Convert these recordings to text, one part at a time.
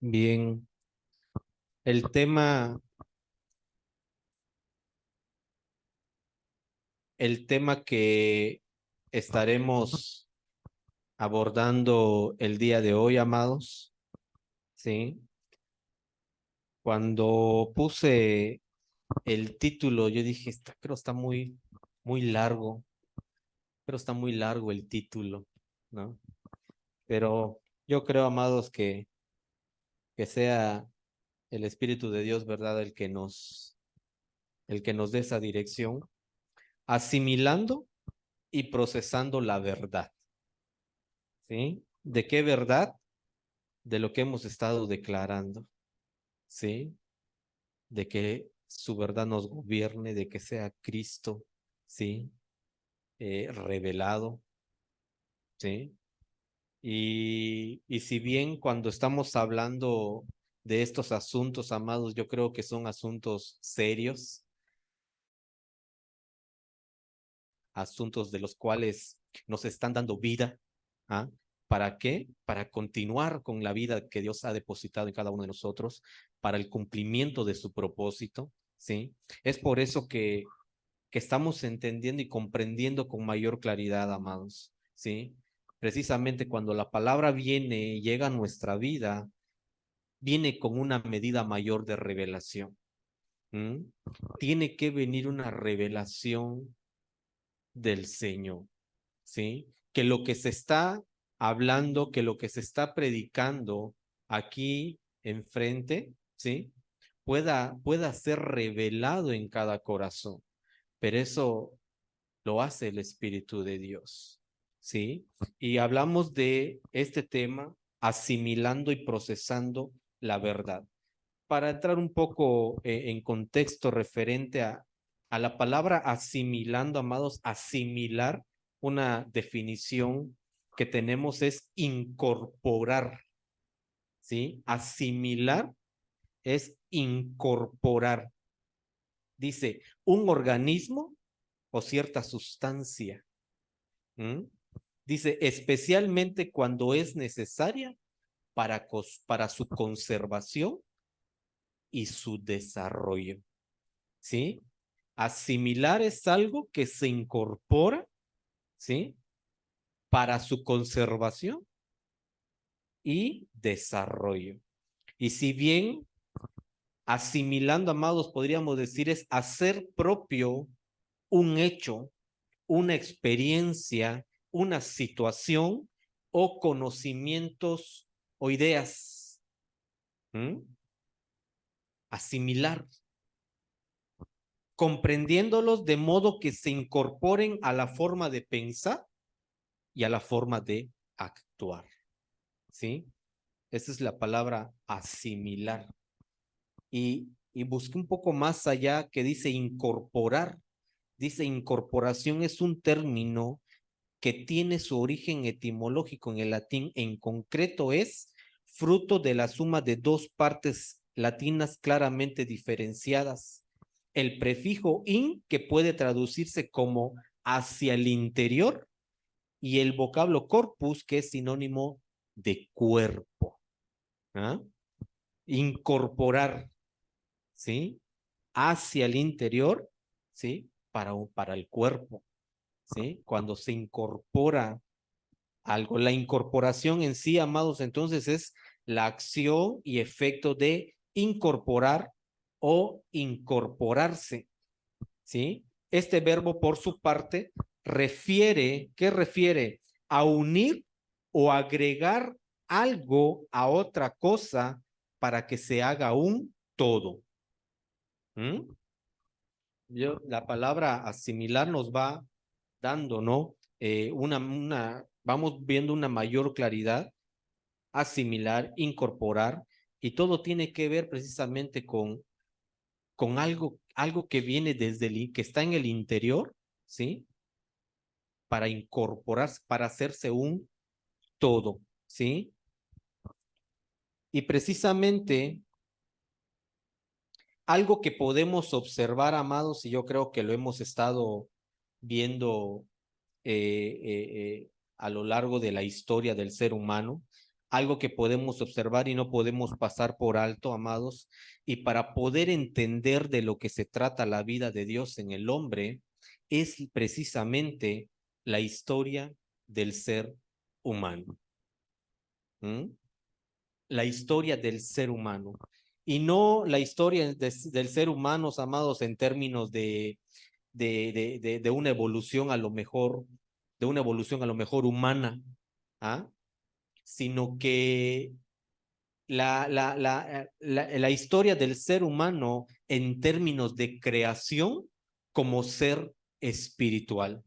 Bien, el tema, el tema que estaremos abordando el día de hoy, amados, ¿sí? Cuando puse el título, yo dije, creo está muy largo, pero está muy largo el título, ¿no? Pero yo creo, amados, que sea el Espíritu de Dios, ¿verdad? El que nos dé esa dirección, asimilando y procesando la verdad. ¿Sí? ¿De qué verdad? De lo que hemos estado declarando, ¿sí? De que su verdad nos gobierne, de que sea Cristo, ¿sí? Revelado, ¿sí? Y si bien cuando estamos hablando de estos asuntos, amados, yo creo que son asuntos serios, asuntos de los cuales nos están dando vida. ¿Ah? ¿Para qué? Para continuar con la vida que Dios ha depositado en cada uno de nosotros, para el cumplimiento de su propósito, ¿sí? Es por eso que estamos entendiendo y comprendiendo con mayor claridad, amados, ¿sí? Precisamente cuando la palabra viene, llega a nuestra vida, viene con una medida mayor de revelación. ¿Mm? Tiene que venir una revelación del Señor, ¿sí? Que lo que se está hablando, que lo que se está predicando aquí enfrente, ¿sí? Pueda ser revelado en cada corazón. Pero eso lo hace el Espíritu de Dios, ¿sí? Y hablamos de este tema, asimilando y procesando la verdad. Para entrar un poco en contexto referente a la palabra asimilando, amados, asimilar, una definición que tenemos es incorporar, ¿sí? Asimilar es incorporar. Dice, un organismo o cierta sustancia. ¿Mm? Dice, especialmente cuando es necesaria para su conservación y su desarrollo. ¿Sí? Asimilar es algo que se incorpora, ¿sí? Para su conservación y desarrollo. Y si bien asimilando, amados, podríamos decir es hacer propio un hecho, una experiencia, una situación o conocimientos o ideas. ¿Mm? Asimilar, comprendiéndolos de modo que se incorporen a la forma de pensar y a la forma de actuar. ¿Sí? Esa es la palabra asimilar. Y busqué un poco más allá que dice incorporar. Dice incorporación es un término que tiene su origen etimológico en el latín, en concreto es fruto de la suma de dos partes latinas claramente diferenciadas. El prefijo in, que puede traducirse como hacia el interior, y el vocablo corpus, que es sinónimo de cuerpo. ¿Ah? Incorporar, ¿sí? Hacia el interior, ¿sí? Para el cuerpo, ¿sí? Cuando se incorpora algo. La incorporación en sí, amados, entonces es la acción y efecto de incorporar o incorporarse, ¿sí? Este verbo, por su parte, ¿qué refiere? A unir o agregar algo a otra cosa para que se haga un todo. ¿Mm? La palabra asimilar nos va dando, ¿no? Vamos viendo una mayor claridad, asimilar, incorporar, y todo tiene que ver precisamente con algo que viene que está en el interior, ¿sí? Para incorporarse, para hacerse un todo, ¿sí? Y precisamente algo que podemos observar, amados, y yo creo que lo hemos estado viendo a lo largo de la historia del ser humano, algo que podemos observar y no podemos pasar por alto, amados, y para poder entender de lo que se trata la vida de Dios en el hombre, es precisamente la historia del ser humano. ¿Mm? La historia del ser humano. Y no la historia del ser humano, amados, en términos de una evolución a lo mejor, de una evolución a lo mejor humana, ¿ah? Sino que la historia del ser humano en términos de creación como ser espiritual,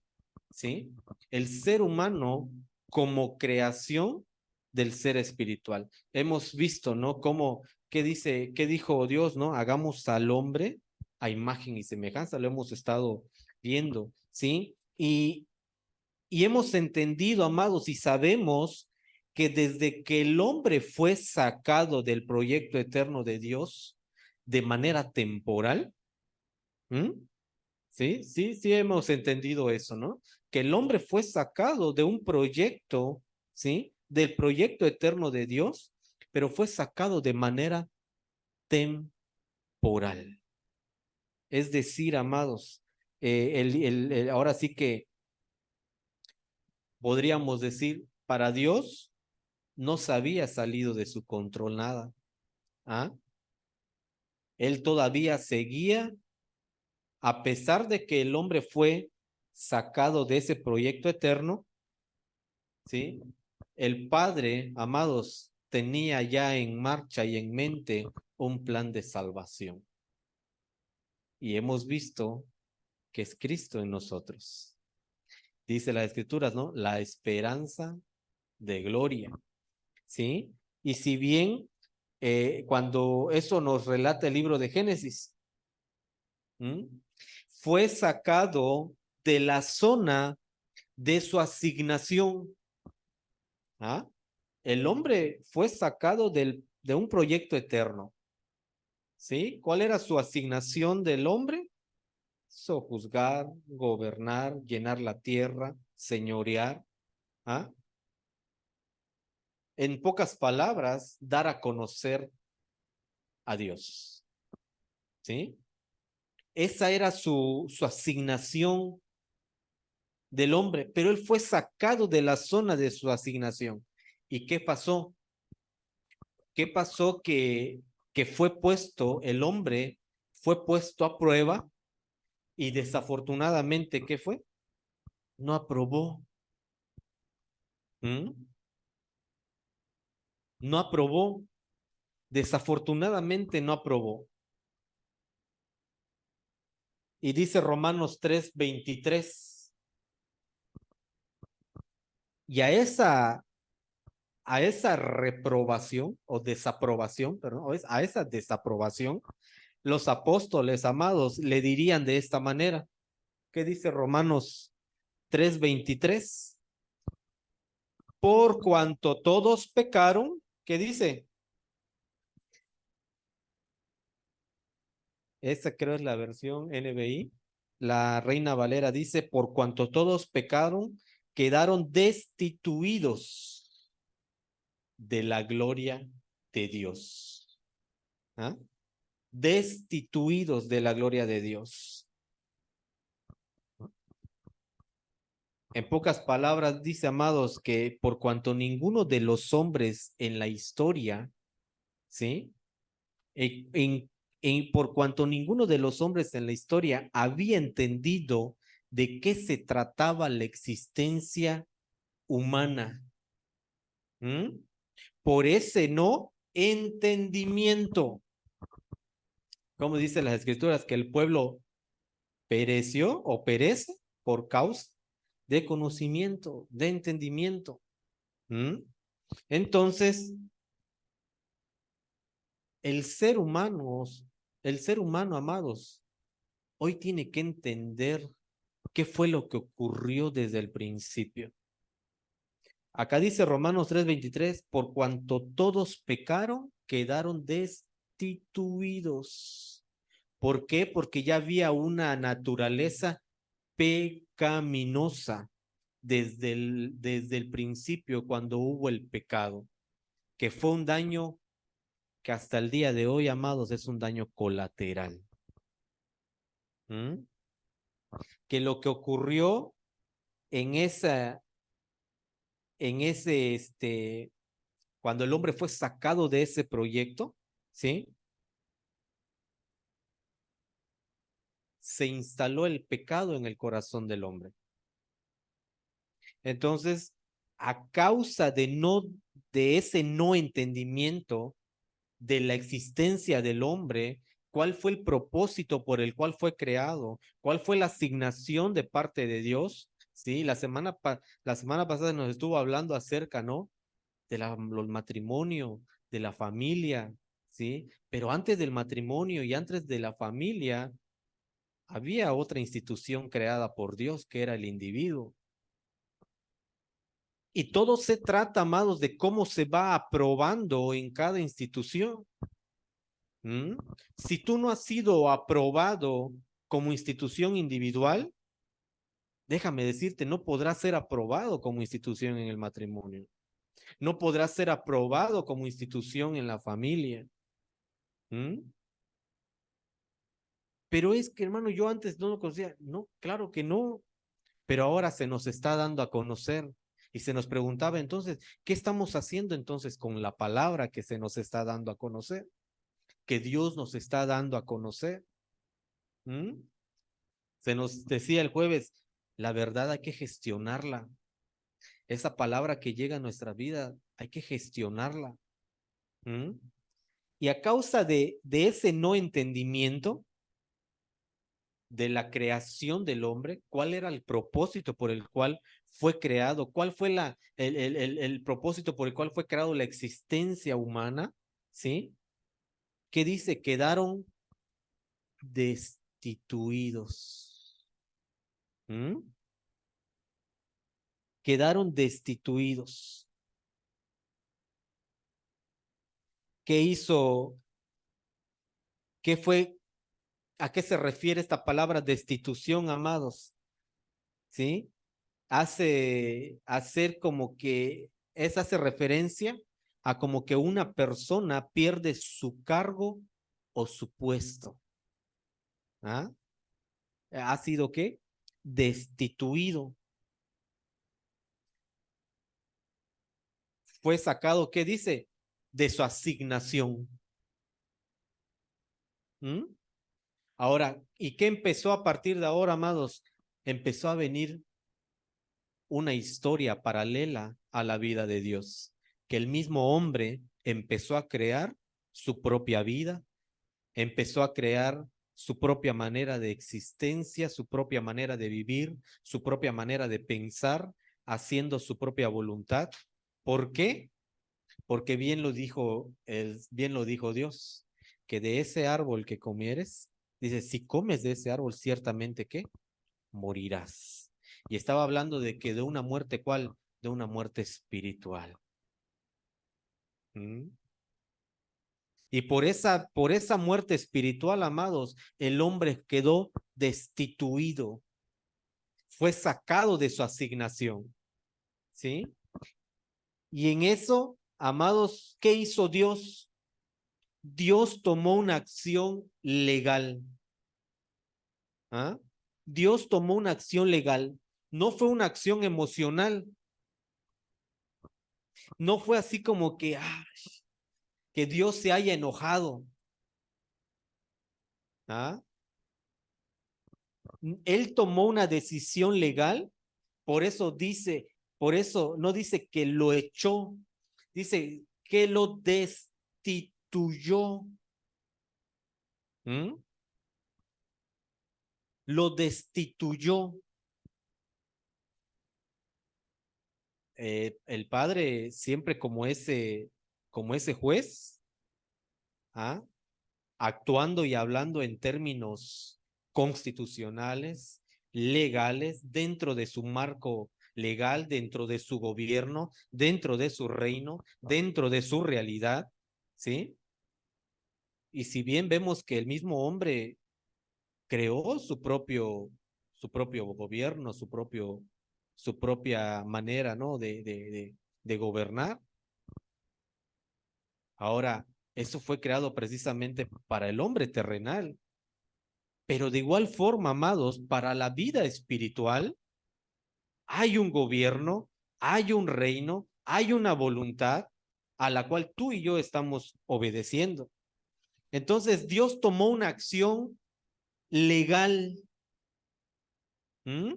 ¿sí? El ser humano como creación del ser espiritual. Hemos visto, ¿no? Cómo, qué dijo Dios, ¿no? Hagamos al hombre a imagen y semejanza, lo hemos estado viendo, ¿sí? Y hemos entendido, amados, y sabemos que desde que el hombre fue sacado del proyecto eterno de Dios de manera temporal, ¿m? Sí, sí, sí hemos entendido eso, ¿no? Que el hombre fue sacado de un proyecto, ¿sí? Del proyecto eterno de Dios, pero fue sacado de manera temporal. Es decir, amados, ahora sí que podríamos decir, para Dios no se había salido de su control nada. ¿Ah? Él todavía seguía, a pesar de que el hombre fue sacado de ese proyecto eterno, ¿sí? El Padre, amados, tenía ya en marcha y en mente un plan de salvación. Y hemos visto que es Cristo en nosotros. Dice las Escrituras, ¿no? La esperanza de gloria, ¿sí? Y si bien cuando eso nos relata el libro de Génesis, ¿m? Fue sacado de la zona de su asignación. ¿Ah? El hombre fue sacado de un proyecto eterno. ¿Sí? ¿Cuál era su asignación del hombre? Sojuzgar, gobernar, llenar la tierra, señorear. ¿Ah? En pocas palabras, dar a conocer a Dios. ¿Sí? Esa era su asignación del hombre, pero él fue sacado de la zona de su asignación. ¿Y qué pasó? ¿Qué pasó que fue puesto, el hombre fue puesto a prueba y desafortunadamente, ¿qué fue? No aprobó. ¿Mm? No aprobó. Desafortunadamente no aprobó. Y dice Romanos 3:23. Y a esa reprobación o desaprobación, perdón, a esa desaprobación, los apóstoles amados le dirían de esta manera. ¿Qué dice Romanos 3:23? Por cuanto todos pecaron, ¿qué dice? Esa creo es la versión NBI. La Reina Valera dice, por cuanto todos pecaron, quedaron destituidos de la gloria de Dios. ¿Ah? Destituidos de la gloria de Dios. En pocas palabras, dice, amados, que por cuanto ninguno de los hombres en la historia, ¿sí? En, por cuanto ninguno de los hombres en la historia había entendido de qué se trataba la existencia humana. ¿Mm? Por ese no entendimiento. Como dicen las escrituras, que el pueblo pereció o perece por causa de conocimiento, de entendimiento. ¿Mm? Entonces, el ser humano, amados, hoy tiene que entender qué fue lo que ocurrió desde el principio. Acá dice Romanos 3:23, por cuanto todos pecaron, quedaron destituidos. ¿Por qué? Porque ya había una naturaleza pecaminosa desde el principio cuando hubo el pecado. que fue un daño que hasta el día de hoy, amados, es un daño colateral. ¿Mm? Que lo que ocurrió en ese, cuando el hombre fue sacado de ese proyecto, ¿sí? Se instaló el pecado en el corazón del hombre. Entonces, a causa de ese no entendimiento de la existencia del hombre, cuál fue el propósito por el cual fue creado, cuál fue la asignación de parte de Dios, ¿sí? La semana pasada nos estuvo hablando acerca, ¿no? Los matrimonios, de la familia, ¿sí? Pero antes del matrimonio y antes de la familia, había otra institución creada por Dios que era el individuo. Y todo se trata, amados, de cómo se va aprobando en cada institución. ¿Mm? Si tú no has sido aprobado como institución individual, déjame decirte, no podrás ser aprobado como institución en el matrimonio. No podrás ser aprobado como institución en la familia. ¿Mm? Pero es que, hermano, yo antes no lo conocía. No, claro que no. Pero ahora se nos está dando a conocer. Y se nos preguntaba entonces, ¿qué estamos haciendo entonces con la palabra que se nos está dando a conocer? Que Dios nos está dando a conocer. ¿Mm? Se nos decía el jueves, la verdad hay que gestionarla. Esa palabra que llega a nuestra vida, hay que gestionarla. ¿Mm? Y a causa de ese no entendimiento de la creación del hombre, cuál era el propósito por el cual fue creado, cuál fue el propósito por el cual fue creado la existencia humana, ¿sí? ¿Qué dice? Quedaron destituidos. ¿Mm? Quedaron destituidos. ¿Qué hizo? ¿Qué fue? ¿A qué se refiere esta palabra destitución, amados? ¿Sí? Hacer como que hace referencia a como que una persona pierde su cargo o su puesto. ¿Ah? ¿Ha sido qué? Destituido. Fue sacado, ¿qué dice? De su asignación. ¿Mm? Ahora, ¿y qué empezó a partir de ahora, amados? Empezó a venir una historia paralela a la vida de Dios, que el mismo hombre empezó a crear su propia vida, empezó a crear su propia manera de existencia, su propia manera de vivir, su propia manera de pensar, haciendo su propia voluntad. ¿Por qué? Porque bien lo dijo Dios, que de ese árbol que comieres, dice, si comes de ese árbol, ciertamente que morirás. Y estaba hablando de que de una muerte, ¿cuál? De una muerte espiritual. ¿Mm? Y por esa muerte espiritual, amados, el hombre quedó destituido, fue sacado de su asignación, ¿sí? Y en eso, amados, ¿qué hizo Dios? Dios tomó una acción legal. ¿Ah? Dios tomó una acción legal. No fue una acción emocional. No fue así como que Dios se haya enojado. ¿Ah? Él tomó una decisión legal, por eso no dice que lo echó, dice que lo destituyó. ¿Mm? Lo destituyó. El padre siempre como ese juez, ¿ah? Actuando y hablando en términos constitucionales, legales, dentro de su marco legal, dentro de su gobierno, dentro de su reino, dentro de su realidad, ¿sí? Y si bien vemos que el mismo hombre creó su propio gobierno, su propia manera, ¿no? De gobernar, Ahora, eso fue creado precisamente para el hombre terrenal, pero de igual forma, amados, para la vida espiritual, hay un gobierno, hay un reino, hay una voluntad a la cual tú y yo estamos obedeciendo. Entonces, Dios tomó una acción legal. ¿Mm?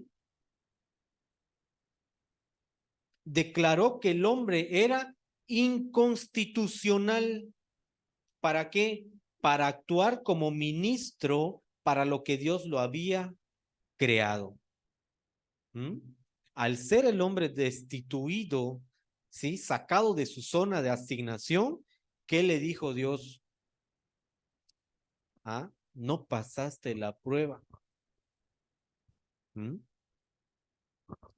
Declaró que el hombre era inconstitucional. ¿Para qué? Para actuar como ministro para lo que Dios lo había creado. ¿Mm? Al ser el hombre destituido, ¿sí? Sacado de su zona de asignación, ¿qué le dijo Dios? ¿Ah? No pasaste la prueba. ¿Mm?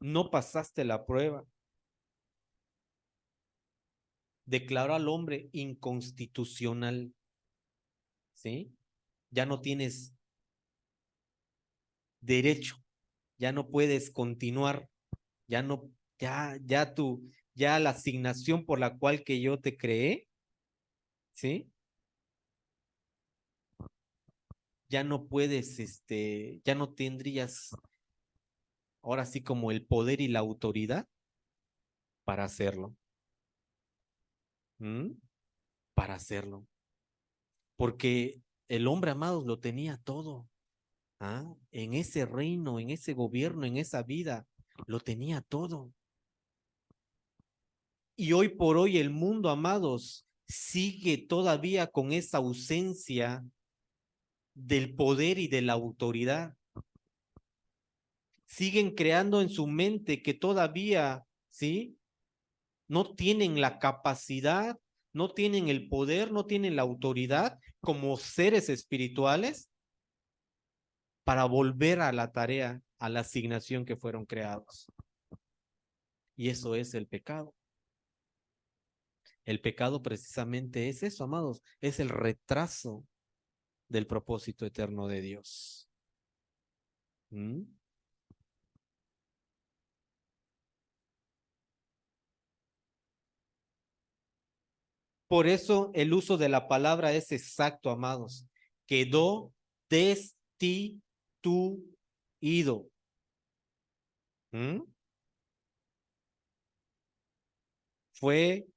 No pasaste la prueba. Declaró al hombre inconstitucional. ¿Sí? Ya no tienes derecho, ya no puedes continuar, ya no, ya la asignación por la cual que yo te creé, ¿sí? Ya no puedes, ya no tendrías ahora sí como el poder y la autoridad para hacerlo. ¿Mm? Para hacerlo. Porque el hombre, amados, lo tenía todo. ¿Ah? En ese reino, en ese gobierno, en esa vida, lo tenía todo. Y hoy por hoy el mundo, amados, sigue todavía con esa ausencia del poder y de la autoridad. Siguen creando en su mente que todavía, ¿sí? No tienen la capacidad, no tienen el poder, no tienen la autoridad como seres espirituales para volver a la tarea, a la asignación que fueron creados. Y eso es el pecado. El pecado precisamente es eso, amados, es el retraso del propósito eterno de Dios. ¿Mm? Por eso el uso de la palabra es exacto, amados. Quedó destituido. ¿Mm? Fue,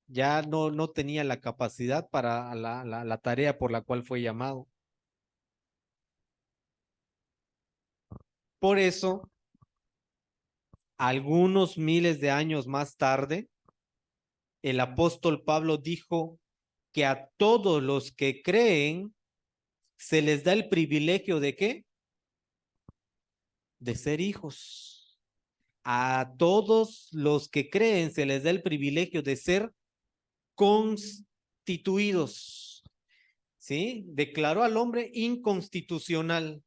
ya no tenía la capacidad para la tarea por la cual fue llamado. Por eso, algunos miles de años más tarde, el apóstol Pablo dijo que a todos los que creen se les da el privilegio de ¿qué? De ser hijos. A todos los que creen se les da el privilegio de ser constituidos. ¿Sí? Declaró al hombre inconstitucional.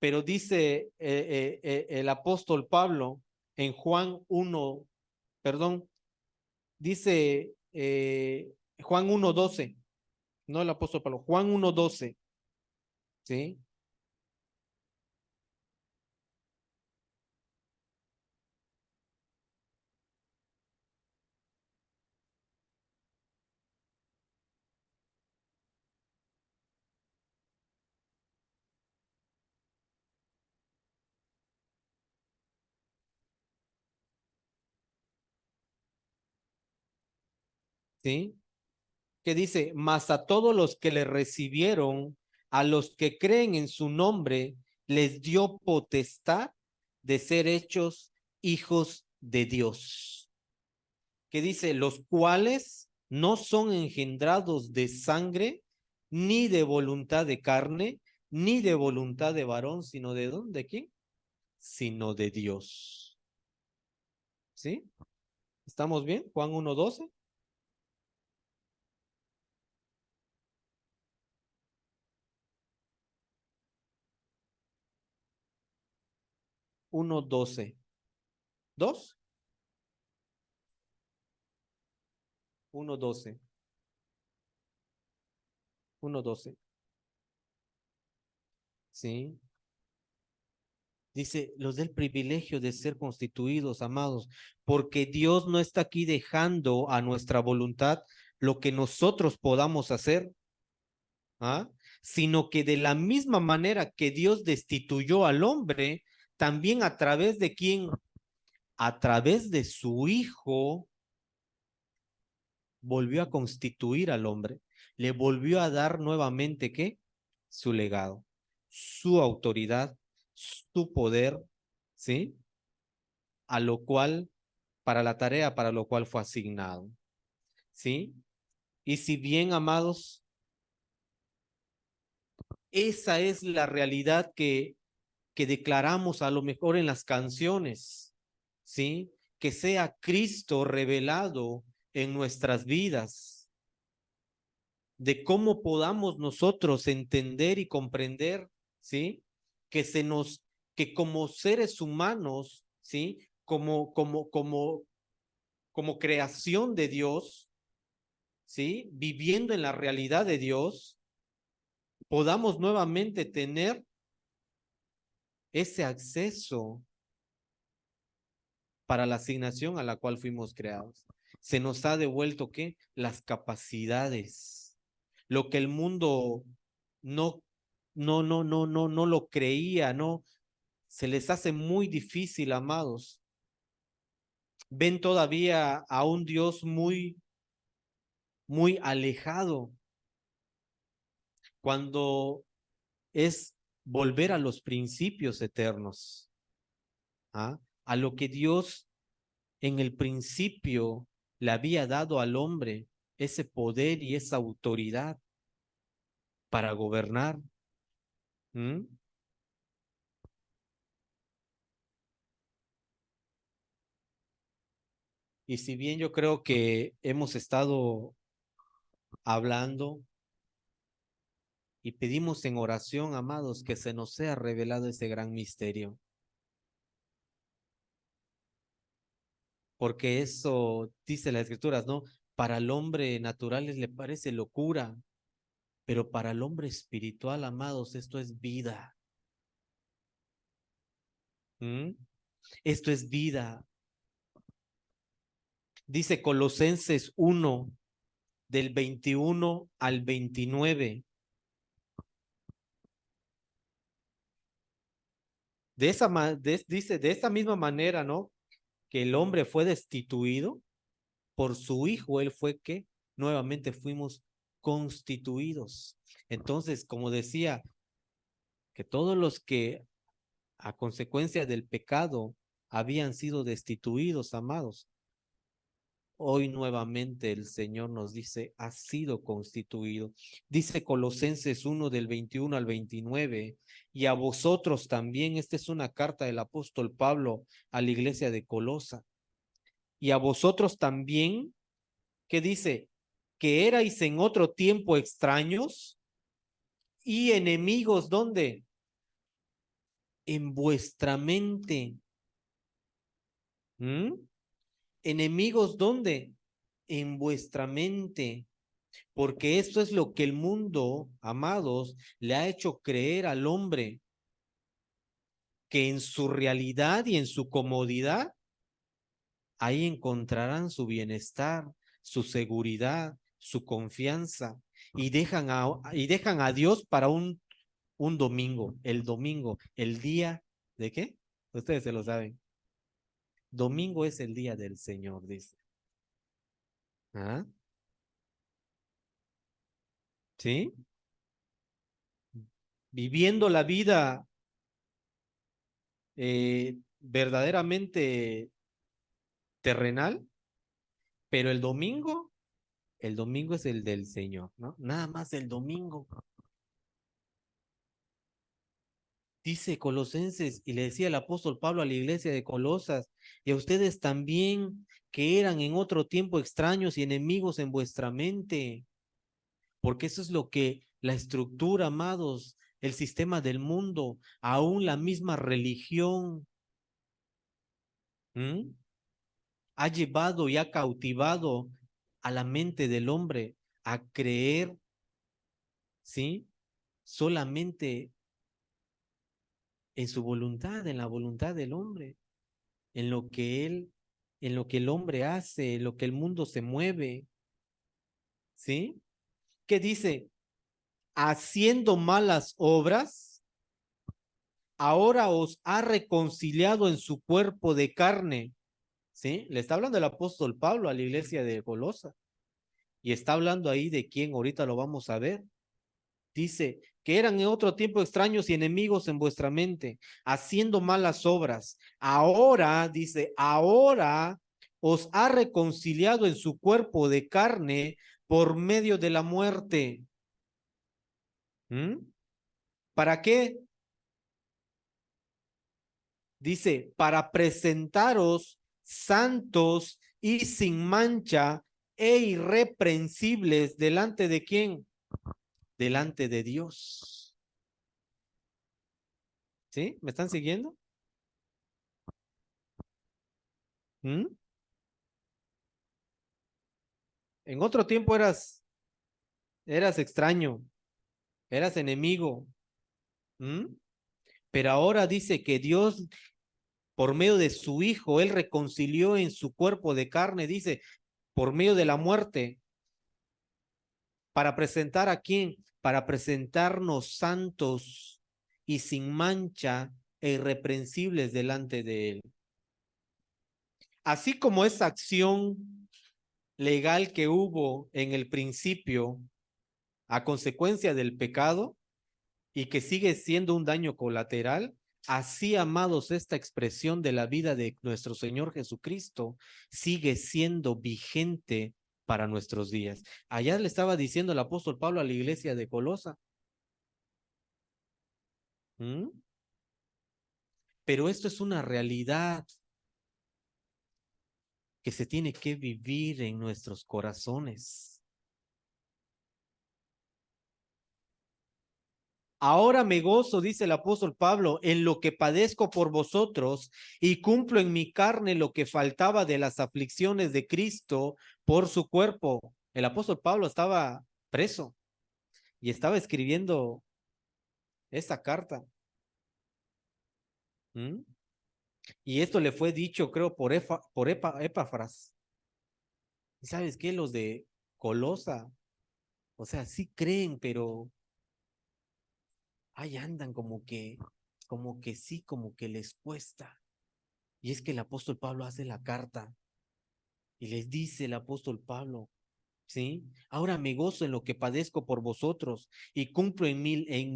Pero dice el apóstol Pablo en Juan 1, perdón, dice Juan 1:12, no el apóstol Pablo, Juan 1:12, ¿sí? ¿Sí? Que dice, mas a todos los que le recibieron, a los que creen en su nombre, les dio potestad de ser hechos hijos de Dios. Que dice, los cuales no son engendrados de sangre, ni de voluntad de carne, ni de voluntad de varón, sino de ¿dónde? ¿De quién? Sino de Dios. ¿Sí? ¿Estamos bien? Juan 1:12. 1:12. ¿Dos? 1:12. 1:12. ¿Sí? Dice, los del privilegio de ser constituidos, amados, porque Dios no está aquí dejando a nuestra voluntad lo que nosotros podamos hacer, ¿ah? Sino que de la misma manera que Dios destituyó al hombre, también a través de quién, a través de su Hijo, volvió a constituir al hombre, le volvió a dar nuevamente, ¿qué? Su legado, su autoridad, su poder, ¿sí? A lo cual, para la tarea para lo cual fue asignado, ¿sí? Y si bien, amados, esa es la realidad que declaramos a lo mejor en las canciones, ¿sí? Que sea Cristo revelado en nuestras vidas, de cómo podamos nosotros entender y comprender, ¿sí? Que se nos, que como seres humanos, ¿sí? Como creación de Dios, ¿sí? Viviendo en la realidad de Dios, podamos nuevamente tener ese acceso para la asignación a la cual fuimos creados. Se nos ha devuelto, ¿qué? Las capacidades. Lo que el mundo no, no lo creía, no. Se les hace muy difícil, amados. Ven todavía a un Dios muy alejado, cuando es volver a los principios eternos, ¿ah? A lo que Dios en el principio le había dado al hombre, ese poder y esa autoridad para gobernar. ¿Mm? Y si bien yo creo que hemos estado hablando y pedimos en oración, amados, que se nos sea revelado ese gran misterio, porque eso dice las escrituras, ¿no? Para el hombre natural le parece locura, pero para el hombre espiritual, amados, esto es vida. ¿Mm? Esto es vida. Dice Colosenses 1, del 21 al 29. Dice, de esa misma manera, ¿no? Que el hombre fue destituido por su hijo, él fue que nuevamente fuimos constituidos. Entonces, como decía, que todos los que a consecuencia del pecado habían sido destituidos, amados, hoy nuevamente el Señor nos dice, ha sido constituido. Dice Colosenses 1 del 21 al 29, y a vosotros también, esta es una carta del apóstol Pablo a la iglesia de Colosa, y a vosotros también, que dice, que erais en otro tiempo extraños y enemigos, ¿dónde? En vuestra mente. ¿Mm? Enemigos, ¿dónde? En vuestra mente. Porque esto es lo que el mundo, amados, le ha hecho creer al hombre, que en su realidad y en su comodidad, ahí encontrarán su bienestar, su seguridad, su confianza, y dejan a Dios para un domingo, el día ¿de qué? Ustedes se lo saben. Domingo es el día del Señor, dice. ¿Ah? ¿Sí? Viviendo la vida verdaderamente terrenal, pero el domingo es el del Señor, ¿no? Nada más el domingo. Dice Colosenses, y le decía el apóstol Pablo a la iglesia de Colosas, y a ustedes también, que eran en otro tiempo extraños y enemigos en vuestra mente, porque eso es lo que la estructura, amados, el sistema del mundo, aún la misma religión, ¿m? Ha llevado y ha cautivado a la mente del hombre a creer, ¿sí? Solamente en su voluntad, en la voluntad del hombre, en lo que en lo que el hombre hace, en lo que el mundo se mueve, ¿sí? ¿Qué dice? Haciendo malas obras, ahora os ha reconciliado en su cuerpo de carne, ¿sí? Le está hablando el apóstol Pablo a la iglesia de Colosa, y está hablando ahí de quién ahorita lo vamos a ver. Dice que eran en otro tiempo extraños y enemigos en vuestra mente, haciendo malas obras. Ahora, dice, ahora os ha reconciliado en su cuerpo de carne por medio de la muerte. ¿Mm? ¿Para qué? Dice, para presentaros santos y sin mancha e irreprensibles delante de quién? Delante de Dios. ¿Sí? ¿Me están siguiendo? ¿Mm? En otro tiempo eras extraño, eras enemigo. ¿Mm? Pero ahora dice que Dios, por medio de su Hijo, Él reconcilió en su cuerpo de carne, dice, por medio de la muerte, para presentar a quién, para presentarnos santos y sin mancha e irreprensibles delante de Él. Así como esa acción legal que hubo en el principio a consecuencia del pecado, y que sigue siendo un daño colateral, así, amados, esta expresión de la vida de nuestro Señor Jesucristo sigue siendo vigente para nuestros días. Allá le estaba diciendo el apóstol Pablo a la iglesia de Colosa. ¿Mm? Pero esto es una realidad que se tiene que vivir en nuestros corazones. Ahora me gozo, dice el apóstol Pablo, en lo que padezco por vosotros y cumplo en mi carne lo que faltaba de las aflicciones de Cristo por su cuerpo. El apóstol Pablo estaba preso y estaba escribiendo esta carta. ¿Mm? Y esto le fue dicho, creo, por Epafras. ¿Y sabes qué? Los de Colosa, o sea, sí creen, pero ahí andan como que sí, como que les cuesta. Y es que el apóstol Pablo hace la carta y les dice el apóstol Pablo, ¿sí? Ahora me gozo en lo que padezco por vosotros y cumplo en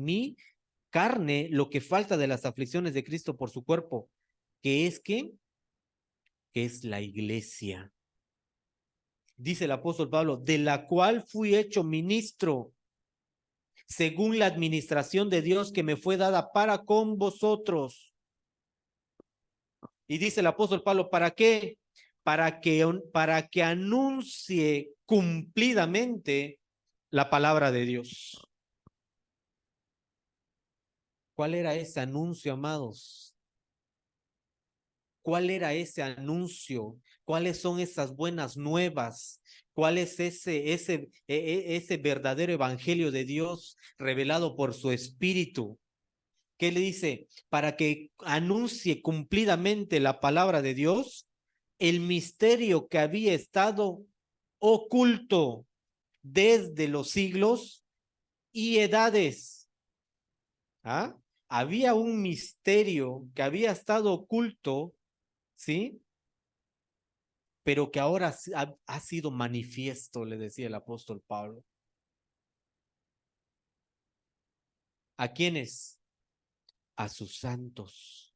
mí carne lo que falta de las aflicciones de Cristo por su cuerpo, que es que es la iglesia. Dice el apóstol Pablo, de la cual fui hecho ministro según la administración de Dios que me fue dada para con vosotros. Y dice el apóstol Pablo, ¿para qué? Para que anuncie cumplidamente la palabra de Dios. ¿Cuál era ese anuncio, amados? ¿Cuál era ese anuncio? ¿Cuáles son esas buenas nuevas? ¿Cuál es ese verdadero evangelio de Dios revelado por su Espíritu? ¿Qué le dice? Para que anuncie cumplidamente la palabra de Dios, el misterio que había estado oculto desde los siglos y edades. ¿Ah? Había un misterio que había estado oculto, ¿sí? Pero que ahora ha sido manifiesto, le decía el apóstol Pablo. ¿A quiénes? A sus santos.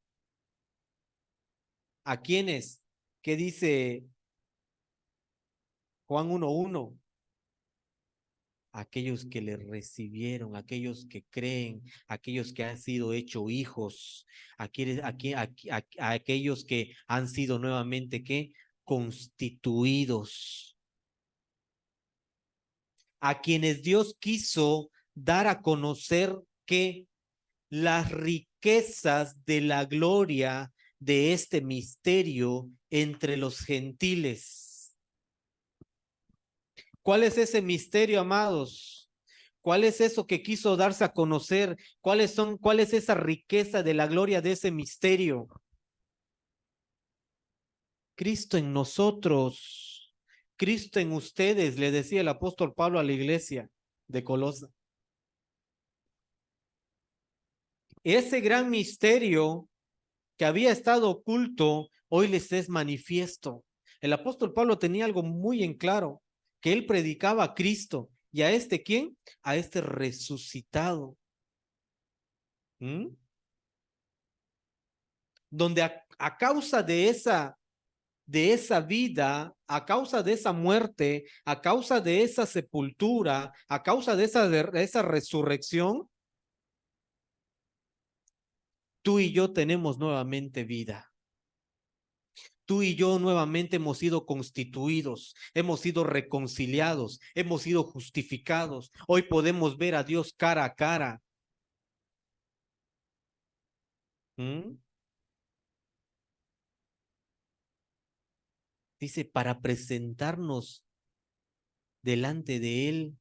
¿A quiénes? ¿Qué dice Juan 1:1? Aquellos que le recibieron, aquellos que creen, aquellos que han sido hechos hijos, aquellos que han sido nuevamente ¿qué? Constituidos, a quienes Dios quiso dar a conocer que las riquezas de la gloria de este misterio entre los gentiles. ¿Cuál es ese misterio, amados? ¿Cuál es eso que quiso darse a conocer? ¿Cuál es esa riqueza de la gloria de ese misterio? Cristo en nosotros, Cristo en ustedes, le decía el apóstol Pablo a la iglesia de Colosa. Ese gran misterio que había estado oculto, hoy les es manifiesto. El apóstol Pablo tenía algo muy en claro, que él predicaba a Cristo. ¿Y a este quién? A este resucitado. ¿Mm? Donde a causa de esa vida, a causa de esa muerte, a causa de esa sepultura, a causa de esa resurrección, tú y yo tenemos nuevamente vida. Tú y yo nuevamente hemos sido constituidos, hemos sido reconciliados, hemos sido justificados. Hoy podemos ver a Dios cara a cara. ¿Mm? Dice, para presentarnos delante de Él,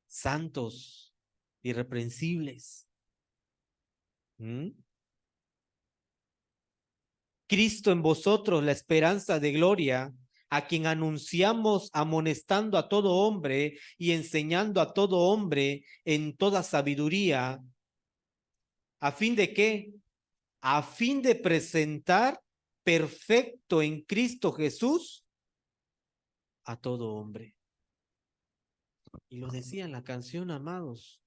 santos, irreprensibles. ¿Mm? Cristo en vosotros, la esperanza de gloria, a quien anunciamos amonestando a todo hombre y enseñando a todo hombre en toda sabiduría, a fin de que, a fin de presentar perfecto en Cristo Jesús a todo hombre. Y lo decía en la canción, amados,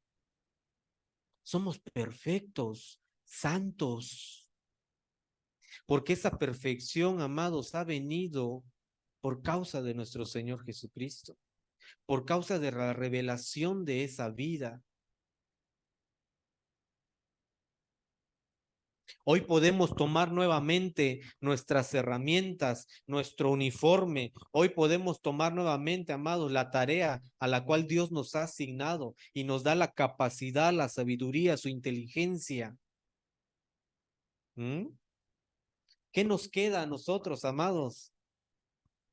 somos perfectos, santos, porque esa perfección, amados, ha venido por causa de nuestro Señor Jesucristo, por causa de la revelación de esa vida. Hoy podemos tomar nuevamente nuestras herramientas, nuestro uniforme. Hoy podemos tomar nuevamente, amados, la tarea a la cual Dios nos ha asignado y nos da la capacidad, la sabiduría, su inteligencia. ¿Mm? ¿Qué nos queda a nosotros, amados?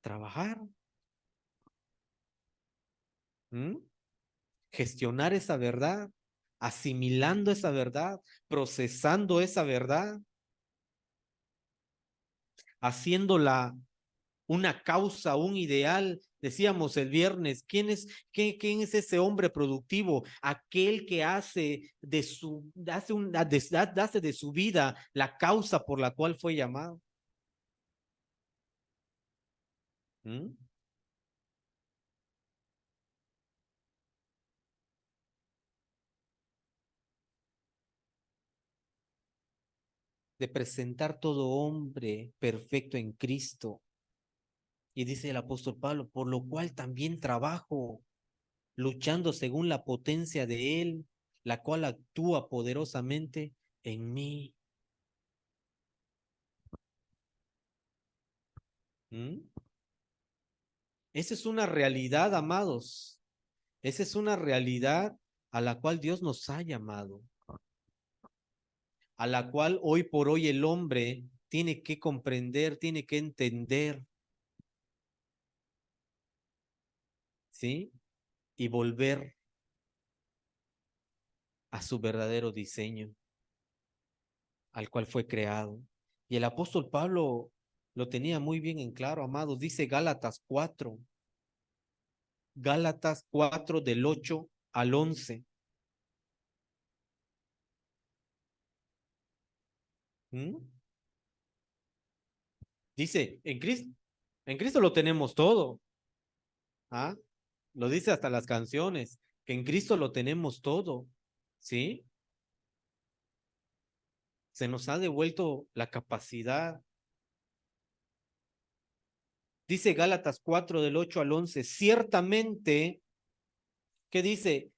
Trabajar. ¿Mm? Gestionar esa verdad, asimilando esa verdad, procesando esa verdad, haciéndola una causa, un ideal. Decíamos el viernes, quién es ese hombre productivo? Aquel que hace de hace de su vida la causa por la cual fue llamado. ¿Mm? De presentar todo hombre perfecto en Cristo. Y dice el apóstol Pablo, por lo cual también trabajo, luchando según la potencia de Él, la cual actúa poderosamente en mí. ¿Mm? Esa es una realidad, amados. Esa es una realidad a la cual Dios nos ha llamado, a la cual hoy por hoy el hombre tiene que comprender, tiene que entender, ¿sí? Y volver a su verdadero diseño, al cual fue creado. Y el apóstol Pablo lo tenía muy bien en claro, amados. Dice Gálatas 4 del 8 al 11. ¿Mm? Dice, en Cristo lo tenemos todo. ¿Ah? Lo dice hasta las canciones, que en Cristo lo tenemos todo. ¿Sí? Se nos ha devuelto la capacidad. Dice Gálatas 4 del 8 al 11, ciertamente, ¿qué dice?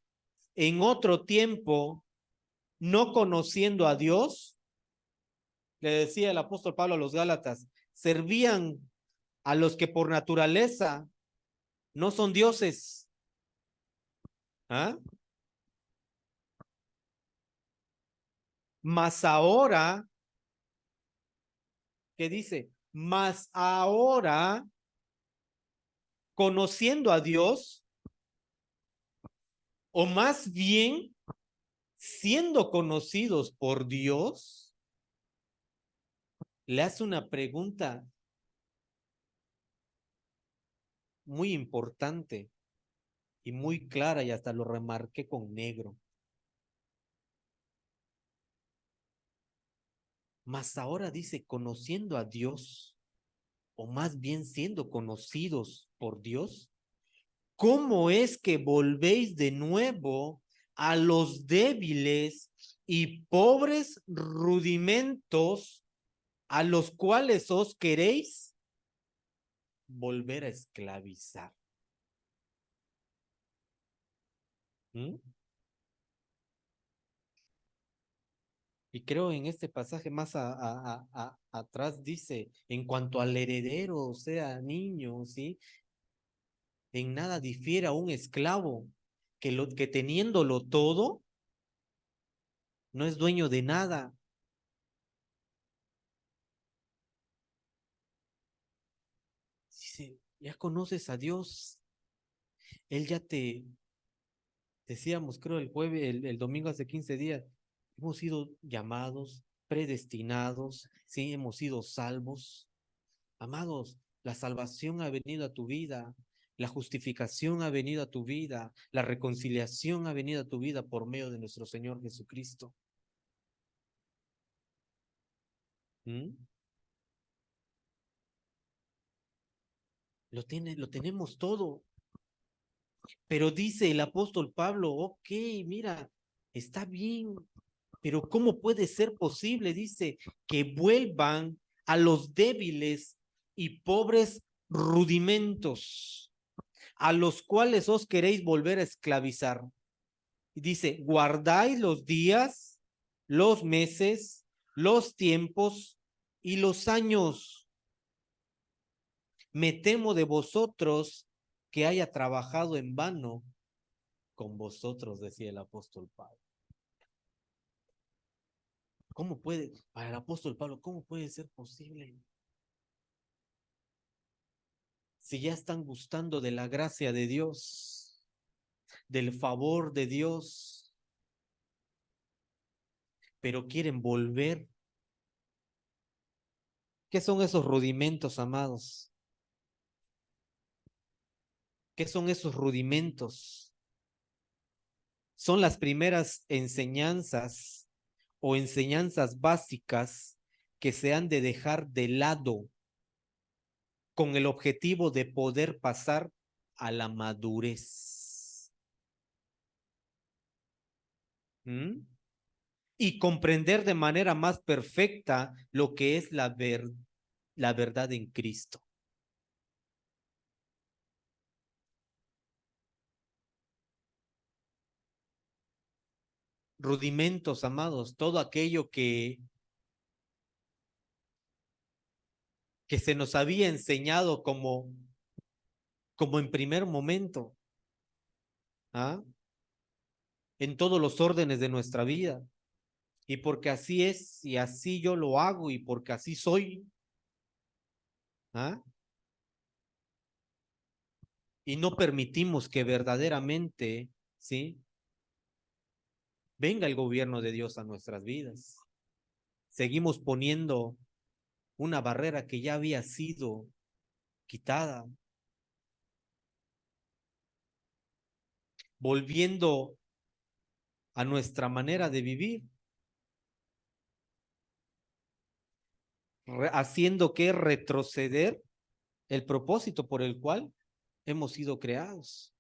En otro tiempo, no conociendo a Dios, le decía el apóstol Pablo a los Gálatas, servían a los que por naturaleza no son dioses. ¿Ah? Mas ahora, ¿qué dice? Mas ahora, conociendo a Dios, O más bien, siendo conocidos por Dios, le hace una pregunta muy importante y muy clara, y hasta lo remarqué con negro. Mas ahora dice, conociendo a Dios, o más bien siendo conocidos por Dios, ¿cómo es que volvéis de nuevo a los débiles y pobres rudimentos a los cuales os queréis volver a esclavizar? ¿Mm? Y creo en este pasaje más atrás dice, en cuanto al heredero, o sea, niño, ¿sí? En nada difiere a un esclavo que teniéndolo todo, no es dueño de nada. Dice, ya conoces a Dios, Él ya te, decíamos, creo el jueves, el domingo hace 15 días, hemos sido llamados, predestinados, sí, hemos sido salvos. Amados, la salvación ha venido a tu vida, la justificación ha venido a tu vida, la reconciliación ha venido a tu vida por medio de nuestro Señor Jesucristo. ¿Mm? Lo tenemos todo. Pero dice el apóstol Pablo, ok, mira, está bien, pero ¿cómo puede ser posible? Dice, que vuelvan a los débiles y pobres rudimentos, a los cuales os queréis volver a esclavizar. Y dice, guardáis los días, los meses, los tiempos y los años. Me temo de vosotros que haya trabajado en vano con vosotros, decía el apóstol Pablo. ¿Cómo puede, para el apóstol Pablo, cómo puede ser posible? Si ya están gustando de la gracia de Dios, del favor de Dios, pero quieren volver. ¿Qué son esos rudimentos, amados? ¿Qué son esos rudimentos? Son las primeras enseñanzas o enseñanzas básicas que se han de dejar de lado con el objetivo de poder pasar a la madurez. ¿Mm? Y comprender de manera más perfecta lo que es la verdad en Cristo. Rudimentos, amados, todo aquello que se nos había enseñado como en primer momento, ¿ah? En todos los órdenes de nuestra vida. Y porque así es, y así yo lo hago, y porque así soy, ¿ah? Y no permitimos que verdaderamente, ¿sí? Venga el gobierno de Dios a nuestras vidas. Seguimos poniendo una barrera que ya había sido quitada, volviendo a nuestra manera de vivir, haciendo que retroceder el propósito por el cual hemos sido creados.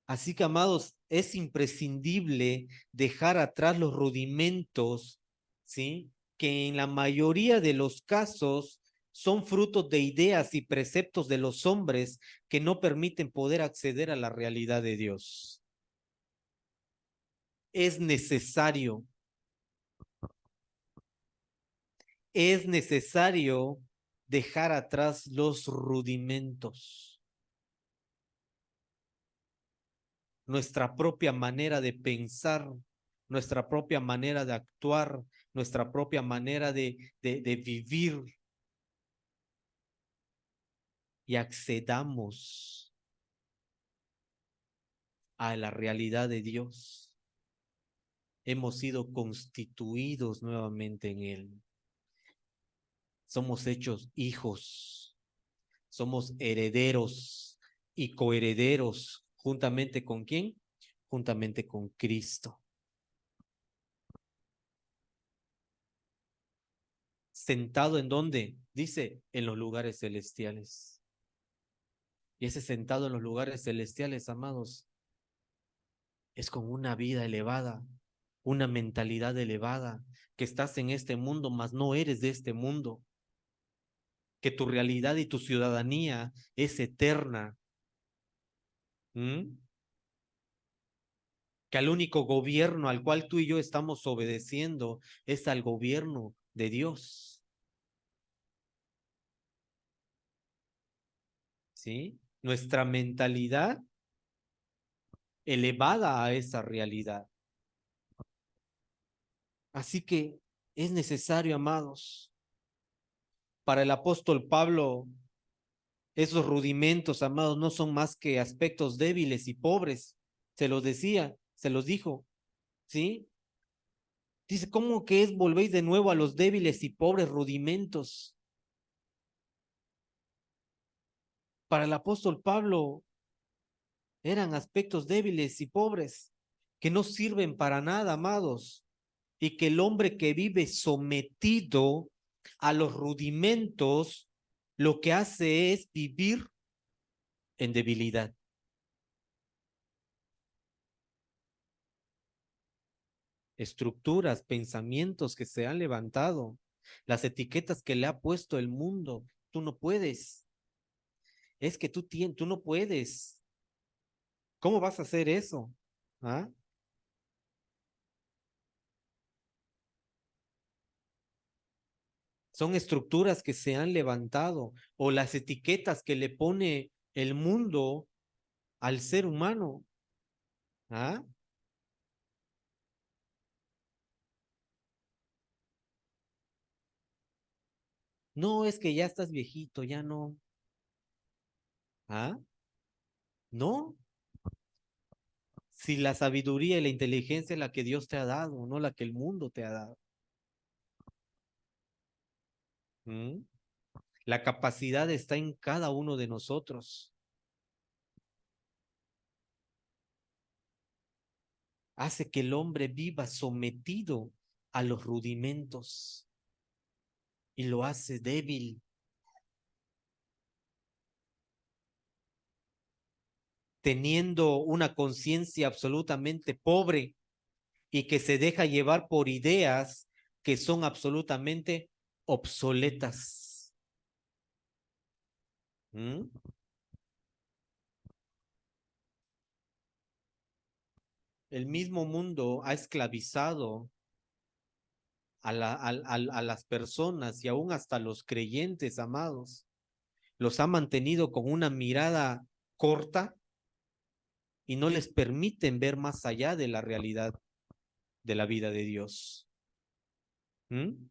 Así que, amados, es imprescindible dejar atrás los rudimentos, ¿sí? Que en la mayoría de los casos son frutos de ideas y preceptos de los hombres que no permiten poder acceder a la realidad de Dios. Es necesario, es necesario dejar atrás los rudimentos, nuestra propia manera de pensar, nuestra propia manera de actuar, nuestra propia manera de vivir, y accedamos. a la realidad de Dios. Hemos sido constituidos nuevamente en Él. Somos hechos hijos, somos herederos y coherederos, ¿juntamente con quién? Juntamente con Cristo. ¿Sentado en dónde? Dice, en los lugares celestiales. Y ese sentado en los lugares celestiales, amados, es con una vida elevada, una mentalidad elevada, que estás en este mundo, mas no eres de este mundo, que tu realidad y tu ciudadanía es eterna. ¿Mm? Que al único gobierno al cual tú y yo estamos obedeciendo es al gobierno de Dios. ¿Sí? Nuestra mentalidad elevada a esa realidad. Así que es necesario, amados, para el apóstol Pablo, esos rudimentos, amados, no son más que aspectos débiles y pobres. Se los decía, se los dijo, ¿sí? Dice, ¿cómo que es volvéis de nuevo a los débiles y pobres rudimentos? Para el apóstol Pablo eran aspectos débiles y pobres que no sirven para nada, amados, y que el hombre que vive sometido a los rudimentos, lo que hace es vivir en debilidad. Estructuras, pensamientos que se han levantado, las etiquetas que le ha puesto el mundo. Tú no puedes. Es que tú no puedes. ¿Cómo vas a hacer eso? ¿Ah? Son estructuras que se han levantado o las etiquetas que le pone el mundo al ser humano. ¿Ah? No, es que ya estás viejito, ya no. ¿Ah? No. Si la sabiduría y la inteligencia es la que Dios te ha dado, no la que el mundo te ha dado. ¿Mm? La capacidad está en cada uno de nosotros. Hace que el hombre viva sometido a los rudimentos y lo hace débil, teniendo una conciencia absolutamente pobre y que se deja llevar por ideas que son absolutamente obsoletas. ¿Mm? El mismo mundo ha esclavizado a las personas y aún hasta los creyentes, amados. Los ha mantenido con una mirada corta y no les permiten ver más allá de la realidad de la vida de Dios. ¿Mm?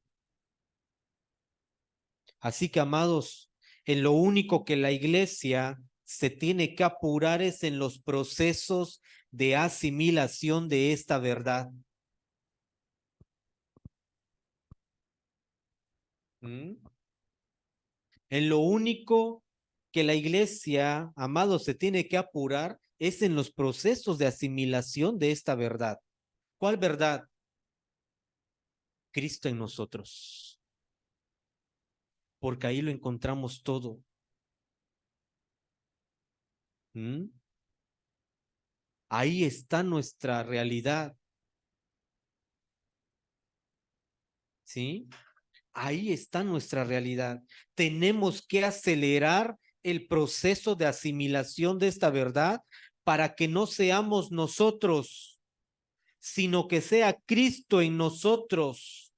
Así que, amados, en lo único que la iglesia se tiene que apurar es en los procesos de asimilación de esta verdad. ¿Mm? En lo único que la iglesia, amados, se tiene que apurar es en los procesos de asimilación de esta verdad. ¿Cuál verdad? Cristo en nosotros. Porque ahí lo encontramos todo. ¿Mm? Ahí está nuestra realidad. ¿Sí? Ahí está nuestra realidad. Tenemos que acelerar el proceso de asimilación de esta verdad para que no seamos nosotros, sino que sea Cristo en nosotros,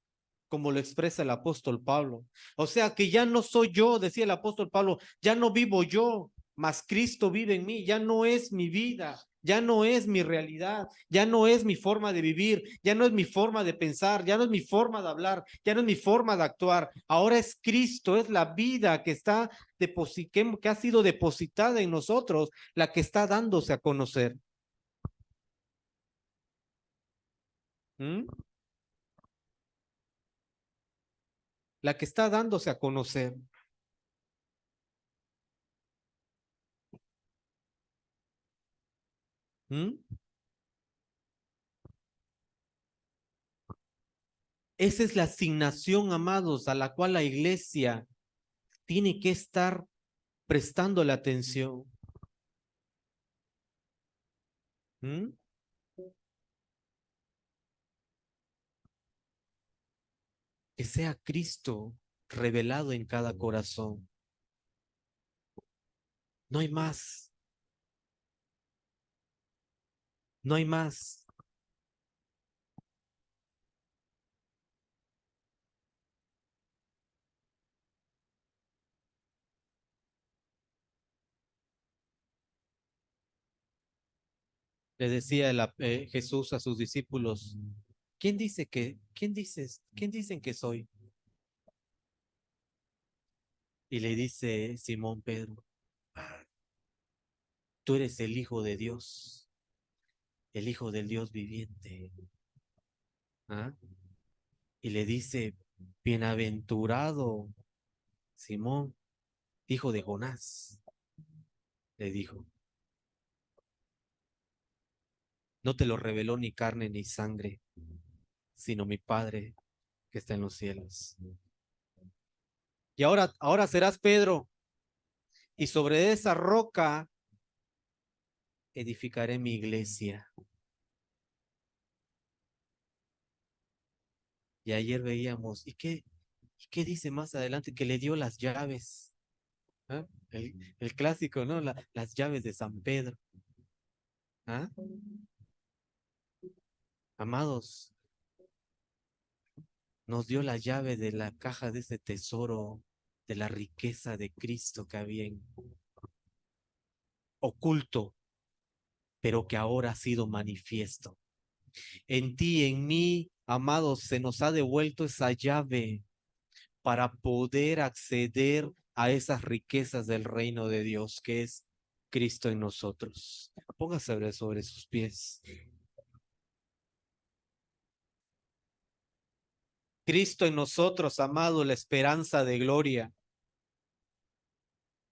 como lo expresa el apóstol Pablo. O sea que ya no soy yo, decía el apóstol Pablo, ya no vivo yo, mas Cristo vive en mí, ya no es mi vida, ya no es mi realidad, ya no es mi forma de vivir, ya no es mi forma de pensar, ya no es mi forma de hablar, ya no es mi forma de actuar, ahora es Cristo, es la vida que está que ha sido depositada en nosotros, la que está dándose a conocer. ¿Mm? La que está dándose a conocer. ¿Mm? Esa es la asignación, amados, a la cual la iglesia tiene que estar prestando la atención. ¿Mm? Que sea Cristo revelado en cada corazón. No hay más, no hay más. Le decía Jesús a sus discípulos, quién dicen que soy? Y le dice Simón Pedro, tú eres el Hijo de Dios, el Hijo del Dios viviente. ¿Ah? Y le dice, bienaventurado Simón, hijo de Jonás, le dijo, no te lo reveló ni carne ni sangre, sino mi Padre que está en los cielos. Y ahora serás Pedro, y sobre esa roca edificaré mi iglesia. Y ayer veíamos, y qué dice más adelante? Que le dio las llaves. ¿Ah? El clásico, ¿no? Las llaves de San Pedro. ¿Ah? Amados, nos dio la llave de la caja de ese tesoro, de la riqueza de Cristo que había oculto, pero que ahora ha sido manifiesto. En ti, en mí, amados, se nos ha devuelto esa llave para poder acceder a esas riquezas del reino de Dios, que es Cristo en nosotros. Póngase sobre sus pies. Cristo en nosotros, amado, la esperanza de gloria.